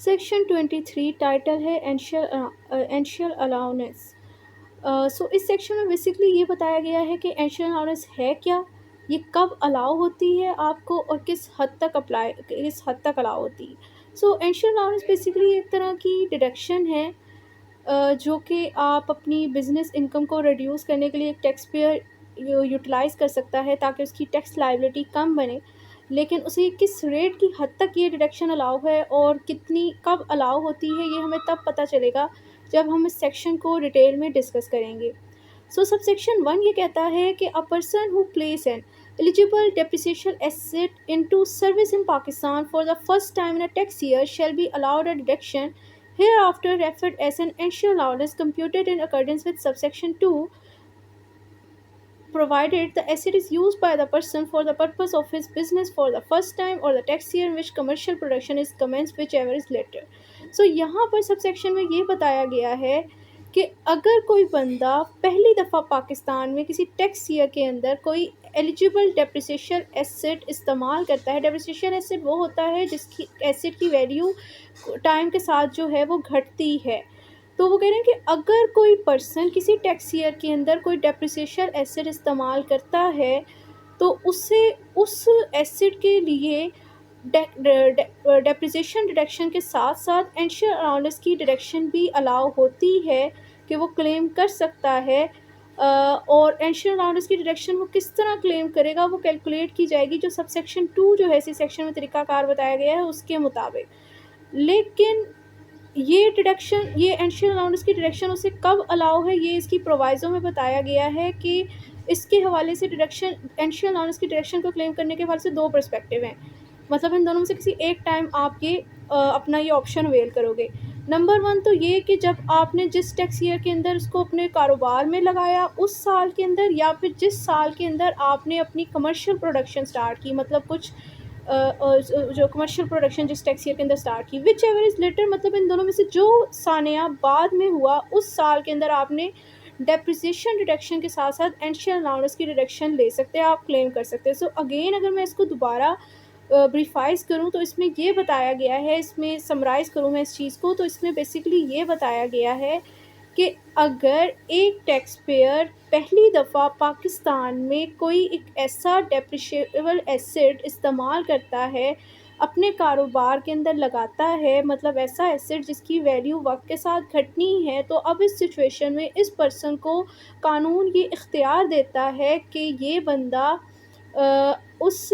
Section 23 title है एंशियल allowance. सो इस section में बेसिकली ये बताया गया है कि एंशियल अलाउंस है क्या, ये कब अलाउ होती है आपको और किस हद तक अलाउ होती है। सो एंशियल अलाउंस बेसिकली एक तरह की डिडक्शन है जो कि आप अपनी बिजनेस इनकम को रिड्यूस करने के लिए एक टैक्स पेयर यूटिलाइज़ कर सकता है ताकि उसकी टैक्स लायबिलिटी कम बने। लेकिन उसे किस रेट की हद तक ये डिडक्शन अलाउ है और कितनी कब अलाउ होती है, ये हमें तब पता चलेगा जब हम इस सेक्शन को डिटेल में डिस्कस करेंगे। सो सबसेक्शन 1 ये कहता है कि a person who plays N eligible depreciation asset into service in Pakistan for the first time in a tax year shall be allowed a deduction hereafter referred as an annual allowance computed in accordance with subsection 2, provided the asset is used by the person for the purpose of his business for the first time or the tax year in which commercial production is commenced, whichever is later. So यहाँ पर subsection में ये बताया गया है कि अगर कोई बंदा पहली दफ़ा पाकिस्तान में किसी टैक्स ईयर के अंदर कोई एलिजिबल डेप्रिसिएशन एसेट इस्तेमाल करता है। डेप्रिसिएशन एसेट वो होता है जिसकी एसेट की वैल्यू टाइम के साथ जो है वो घटती है। तो वो कह रहे हैं कि अगर कोई पर्सन किसी टैक्स ईयर के अंदर कोई डेप्रिसिएशन एसेट इस्तेमाल करता है तो उससे उस एसेट के लिए डेप्रिसिएशन डिडक्शन के साथ साथ एंशियल अलाउंस की डिडक्शन भी अलाउ होती है कि वो क्लेम कर सकता है। और एंशियल अलाउंस की डिडक्शन वो किस तरह क्लेम करेगा वो कैलकुलेट की जाएगी जो सबसेक्शन 2 जो है इसी सेक्शन में तरीकाकार बताया गया है उसके मुताबिक। लेकिन ये एंशियल अलाउंस की डिडक्शन उसे कब अलाउ है, ये इसकी प्रोवाइज़ो में बताया गया है कि इसके हवाले से डिडक्शन एंशियल अलाउंस की डिडक्शन को क्लेम करने के हवाले से 2 पर्सपेक्टिव हैं। मतलब इन दोनों में से किसी एक टाइम आप ये अपना ये ऑप्शन अवेल करोगे। नंबर 1 तो ये कि जब आपने जिस टैक्स ईयर के अंदर उसको अपने कारोबार में लगाया उस साल के अंदर, या फिर जिस साल के अंदर आपने अपनी कमर्शियल प्रोडक्शन स्टार्ट की, मतलब कुछ जो कमर्शियल प्रोडक्शन जिस टैक्स ईयर के अंदर स्टार्ट की, विच एवर इज़ लेटर, मतलब इन दोनों में से जो सानिया बाद में हुआ उस साल के अंदर आपने डेप्रिसिएशन डिडक्शन के साथ साथ एंशियल अलाउंस की डिडक्शन ले सकते हैं, आप क्लेम कर सकते हैं। सो अगेन अगर मैं इसको दोबारा ब्रीफाइज़ करूँ तो इसमें ये बताया गया है, इसमें समराइज़ करूँ मैं इस चीज़ को, तो इसमें बेसिकली ये बताया गया है कि अगर एक टैक्स पेयर पहली दफ़ा पाकिस्तान में कोई एक ऐसा डेप्रिशिएबल एसेट इस्तेमाल करता है, अपने कारोबार के अंदर लगाता है, मतलब ऐसा एसेट जिसकी वैल्यू वक्त के साथ घटनी है, तो अब इस सिचुएशन में इस पर्सन को कानून ये इख्तियार देता है कि ये बंदा उस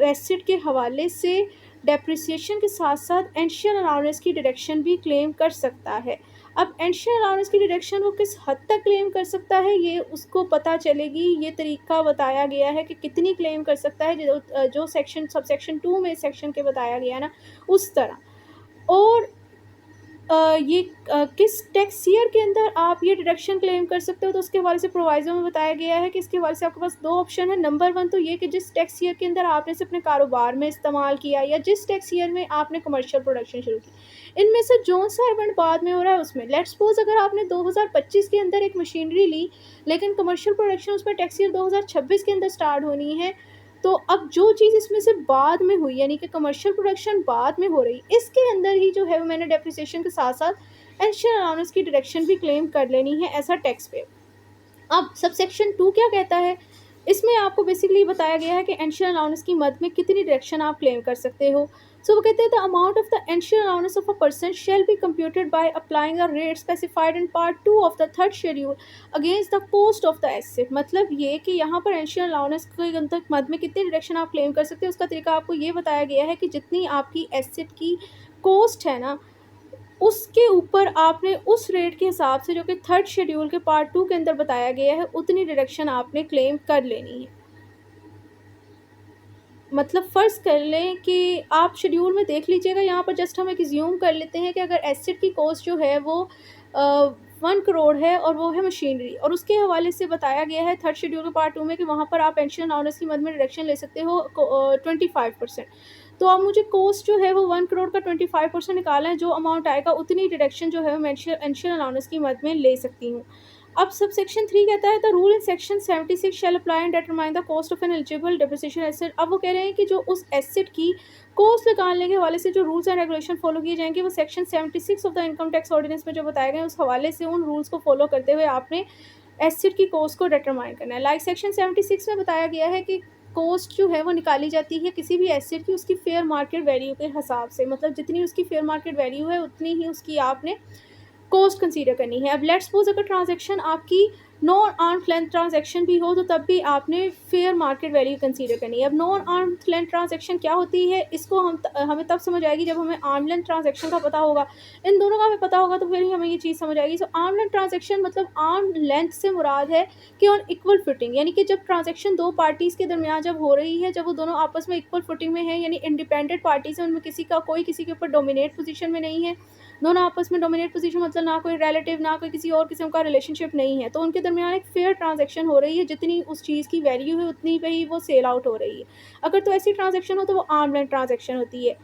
एसेट के हवाले से डेप्रिसिएशन के साथ साथ एंशियल अलाउंस की डिडक्शन भी क्लेम कर सकता है। अब एंशियल अलाउंस की डिडक्शन वो किस हद तक क्लेम कर सकता है ये उसको पता चलेगी। ये तरीका बताया गया है कि कितनी क्लेम कर सकता है, जो सेक्शन सबसेक्शन 2 में सेक्शन के बताया गया ना उस तरह। और ये किस टैक्स ईयर के अंदर आप ये डिडक्शन क्लेम कर सकते हो, तो उसके हवाले से प्रोवाइज़ो में बताया गया है कि इसके हवाले से आपके पास 2 ऑप्शन है। नंबर 1 तो ये कि जिस टैक्स ईयर के अंदर आपने इसे अपने कारोबार में इस्तेमाल किया या जिस टैक्स ईयर में आपने कमर्शियल प्रोडक्शन शुरू की। इनमें से जो-सा इवेंट बाद में हो रहा है उसमें। लेट्स सपोज़ अगर आपने 2025 के अंदर एक मशीनरी ली, लेकिन कमर्शियल प्रोडक्शन उसमें टैक्स ईयर 2026 के अंदर स्टार्ट होनी है, तो अब जो चीज़ इसमें से बाद में हुई यानी कि कमर्शियल प्रोडक्शन बाद में हो रही, इसके अंदर ही जो है वो मैंने डेप्रिसिएशन के साथ-साथ एंशियल अलाउंस की डिडक्शन भी क्लेम कर लेनी है एज़ अ टैक्स पेयर। अब सबसेक्शन 2 क्या कहता है? इसमें आपको बेसिकली बताया गया है कि एंशियल अलाउंस की मद में कितनी डिडक्शन आप क्लेम कर सकते हो। सो वो कहते हैं the amount of the initial allowance of a person shall be computed by applying the rate specified in part 2 of the third schedule against the cost of the asset. मतलब ये कि यहाँ पर एंशियल अलाउंस के अंदर मद में कितनी डिडक्शन आप क्लेम कर सकते हो, उसका तरीका आपको ये बताया गया है कि जितनी आपकी एसेट की कॉस्ट है ना, उसके ऊपर आपने उस रेट के हिसाब से जो कि थर्ड शेड्यूल के पार्ट 2 के अंदर बताया गया है उतनी डिडक्शन आपने क्लेम कर लेनी है। मतलब फ़र्ज़ कर लें कि आप शेड्यूल में देख लीजिएगा, यहाँ पर जस्ट हम एक अज़्यूम कर लेते हैं कि अगर एसेट की कॉस्ट जो है वो 1 करोड़ है और वो है मशीनरी, और उसके हवाले से बताया गया है थर्ड शेड्यूल के पार्ट 2 में कि वहाँ पर आप एंशियल अलाउंस की मद में डिडक्शन ले सकते हो 25%। तो अब मुझे कॉस्ट जो है वो 1 करोड़ का 25% निकालना है, जो अमाउंट आएगा उतनी डिडक्शन जो है मैं एंशियल अलाउंस की मद में ले सकती हूँ। अब सब सेक्शन 3 कहता है the rule in section 76 shall apply and determine the cost of N eligible depreciation asset. अब वो कह रहे हैं कि जो उस एसेट की कॉस्ट निकालने के हवाले से जो रूल्स एंड रेगुलेशन फॉलो किए जाएंगे वो section 76 of the income tax ordinance में जो बताए गए उस हवाले से उन रूल्स को फॉलो करते हुए आपने एसेट की कॉस्ट को डिटरमाइन करना है। लाइक सेक्शन 76 में बताया गया है कि कॉस्ट जो है वो निकाली जाती है किसी भी एसेट की उसकी फेयर मार्केट वैल्यू के हिसाब से, मतलब जितनी उसकी फेयर मार्केट वैल्यू है उतनी ही उसकी आपने कॉस्ट कंसीडर करनी है। अब लेट्स सपोज अगर ट्रांजैक्शन आपकी नॉन आर्म्स लेंथ ट्रांजैक्शन भी हो तो तब भी आपने फेयर मार्केट वैल्यू कंसीडर करनी है। अब नॉन आर्म्स लेंथ ट्रांजैक्शन क्या होती है इसको हमें तब समझ आएगी जब हमें आर्म लेंथ ट्रांजैक्शन का पता होगा। इन दोनों का हमें पता होगा तो फिर ही हमें ये चीज़ समझ आएगी। सो आर्म लेंथ ट्रांजैक्शन मतलब आर्म लेंथ से मुराद है कि ऑन इक्वल फिटिंग, यानी कि जब ट्रांजैक्शन दो पार्टीज़ के दरमियान जब हो रही है, जब वो दोनों आपस में इक्वल फिटिंग में है, यानी इंडिपेंडेंट पार्टीज़ हैं, उनमें कोई किसी के ऊपर डोमिनेट पोजीशन में नहीं है। दोनों आपस में डोमिनेट पोजीशन मतलब ना कोई रिलेटिव ना कोई किसी और किस्म का रिलेशनशिप नहीं है, तो उनके दरमियान एक फेयर ट्रांजैक्शन हो रही है, जितनी उस चीज़ की वैल्यू है उतनी पे ही वो सेल आउट हो रही है। अगर तो ऐसी ट्रांजैक्शन हो तो वो आर्म लेंथ ट्रांजैक्शन होती है।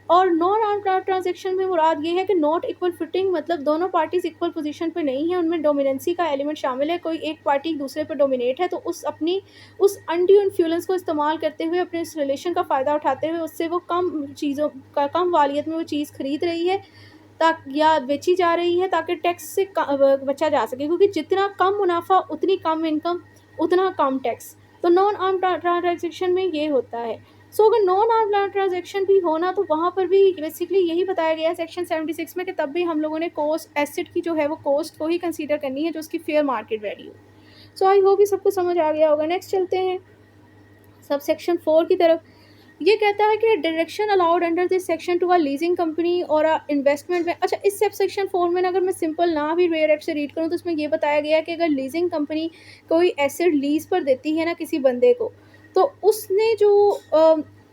और नॉन आर्म ट्रांजैक्शन में मुराद ये है कि नॉट इक्वल फिटिंग मतलब दोनों पार्टीज इक्वल पोजीशन पे नहीं है, उनमें डोमिनेंसी का एलिमेंट शामिल है, कोई एक पार्टी दूसरे पर डोमिनेट है तो उस अनड्यू इन्फ्लुएंस को इस्तेमाल करते हुए अपने इस रिलेशन का फ़ायदा उठाते हुए उससे वो कम वालियत में वो चीज़ खरीद रही है या बेची जा रही है ताकि टैक्स से बचा जा सके, क्योंकि जितना कम मुनाफा उतनी कम इनकम उतना कम टैक्स। तो नॉन आर्म ट्रांजैक्शन में ये होता है। सो अगर नॉन आर्म ट्रांजैक्शन भी होना तो वहाँ पर भी बेसिकली यही बताया गया है सेक्शन 76 में कि तब भी हम लोगों ने कॉस्ट एसेट की जो है वो कॉस्ट को ही कंसीडर करनी है जो उसकी fair market value. So I hope ये सबको समझ आ गया होगा। नेक्स्ट चलते हैं सब सेक्शन 4 की तरफ। ये कहता है कि direction allowed under this section to a leasing company और अ इन्वेस्टमेंट में। अच्छा, इस सब सेक्शन 4 में अगर मैं सिंपल ना भी रेयर एक्ट से रीड करूँ तो उसमें ये बताया गया है कि अगर लीजिंग कंपनी कोई एसेट लीज पर देती है ना किसी बंदे को, तो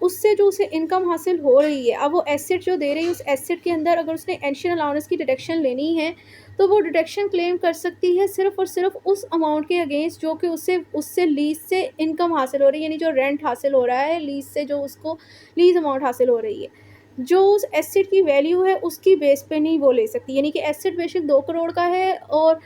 उससे जो उसे इनकम हासिल हो रही है, अब वो एसेट जो दे रही है उस एसेट के अंदर अगर उसने एंशियन अलाउंस की डिडक्शन लेनी है तो वो डिडक्शन क्लेम कर सकती है सिर्फ और सिर्फ उस अमाउंट के अगेंस्ट जो कि उससे लीज से इनकम हासिल हो रही है, यानी जो रेंट हासिल हो रहा है लीज से, जो उसको लीज अमाउंट हासिल हो रही है, जो उस एसेट की वैल्यू है उसकी बेस पे नहीं वो ले सकती। यानी कि एसेट बेशक 2 करोड़ का है और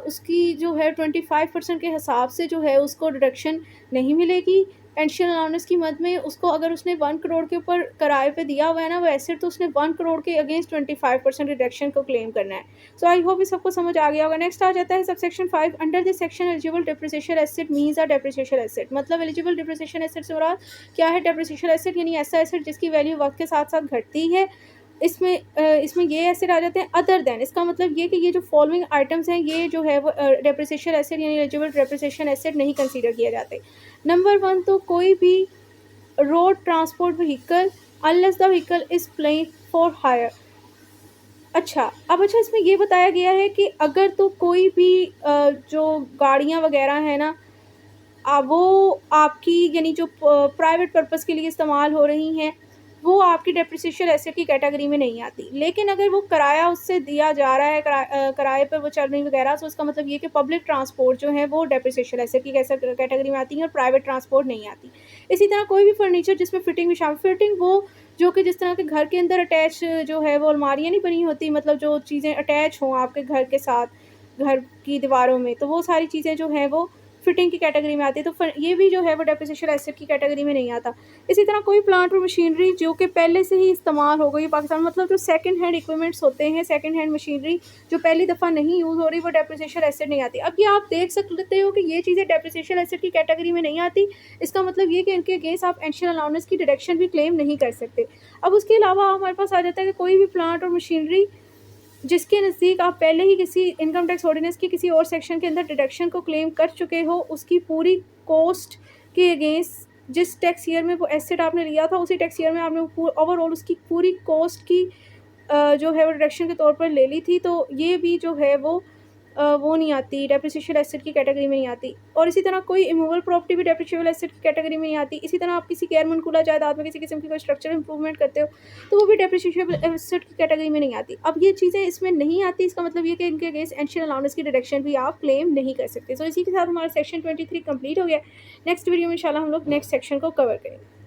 उसकी जो है 25% के हिसाब से जो है उसको डिडक्शन नहीं मिलेगी एंशियन अलाउंस की मद में। उसको अगर उसने 1 करोड़ के ऊपर किराए पे दिया हुआ है ना वो एसेट, तो उसने 1 करोड़ के अगेंस्ट 25% डिडक्शन को क्लेम करना है। सो आई होप ये सबको समझ आ गया होगा। नेक्स्ट आ जाता है sub section 5 under this section eligible depreciation asset means a depreciation asset. मतलब एलिजिबल डेप्रिसिएशन एसेट से मुराद क्या है? डेप्रिसिएशन एसेट यानी ऐसा एसेट जिसकी वैल्यू वक्त के साथ साथ घटती है। इसमें ये एसेट आ जाते हैं अदर देन। इसका मतलब ये कि ये जो फॉलोइंग आइटम्स हैं ये जो है वो डेप्रिसिएशन एसेट यानी एलिजिबल डेप्रिसिएशन एसेट नहीं कंसीडर किए जाते। नंबर 1 तो कोई भी road transport vehicle unless the vehicle is playing for hire. अच्छा इसमें ये बताया गया है कि अगर तो कोई भी जो गाड़ियाँ वगैरह हैं ना वो आपकी यानी जो प्राइवेट पर्पज़ के लिए इस्तेमाल हो रही हैं वो आपकी डेप्रिसिएशन एसेट की कैटेगरी में नहीं आती। लेकिन अगर वो किराया उससे दिया जा रहा है, किराए पर वो चल रही वगैरह, तो उसका मतलब ये कि पब्लिक ट्रांसपोर्ट जो है वो डेप्रिसिएशन एसेट की कैटेगरी में आती है और प्राइवेट ट्रांसपोर्ट नहीं आती। इसी तरह कोई भी फर्नीचर जिसमें फिटिंग भी शामिल, फिटिंग वो जो कि जिस तरह के घर के अंदर अटैच जो है वो अलमारियाँ नहीं बनी होती, मतलब जो चीज़ें अटैच हों आपके घर के साथ घर की दीवारों में, तो वो सारी चीज़ें जो हैं वो फिटिंग की कैटेगरी में आती है। तो ये भी जो है वो डेप्रिसिएशन एसेट की कैटेगरी में नहीं आता। इसी तरह कोई प्लांट और मशीनरी जो कि पहले से ही इस्तेमाल हो गई पाकिस्तान, मतलब जो सेकंड हैंड इक्विपमेंट्स होते हैं, सेकंड हैंड मशीनरी जो पहली दफ़ा नहीं यूज़ हो रही, वो डेप्रिसिएशन एसेट नहीं आती। अब ये आप देख सकते हो कि ये चीज़ें डेप्रिसिएशन एसेट की कैटेगरी में नहीं आती। इसका मतलब ये कि इनके अगेंस्ट आप एंशियन अलाउंस की डिडक्शन भी क्लेम नहीं कर सकते। अब उसके अलावा हमारे पास आ जाता है कि कोई भी प्लांट और मशीनरी जिसके नज़दीक आप पहले ही किसी इनकम टैक्स ऑर्डिनेंस की किसी और सेक्शन के अंदर डिडक्शन को क्लेम कर चुके हो, उसकी पूरी कॉस्ट के अगेंस्ट जिस टैक्स ईयर में वो एसेट आपने लिया था उसी टैक्स ईयर में आपने ओवरऑल उसकी पूरी कॉस्ट की जो है वो डिडक्शन के तौर पर ले ली थी, तो ये भी जो है वो नहीं आती, डेप्रिसिएशन एसेट की कैटेगरी में नहीं आती। और इसी तरह कोई इमूवेबल प्रॉपर्टी भी डेप्रिसिएबल एसेट की कैटेगरी में नहीं आती। इसी तरह आप किसी गैर मनकूला जायदाद में किसी किस्म की कोई स्ट्रक्चरल इंप्रूवमेंट करते हो तो वो भी डेप्रिसिएबल एसेट की कैटेगरी में नहीं आती। अब ये चीज़ें इसमें नहीं आती, इसका मतलब ये कि इनके अगेंस्ट एंशियन अलाउंस की डिडक्शन भी आप क्लेम नहीं कर सकते। तो इसी के साथ हमारा सेक्शन 23 कंप्लीट हो गया। नेक्स्ट वीडियो में इंशाल्लाह हम लोग नेक्स्ट सेक्शन को कवर करेंगे।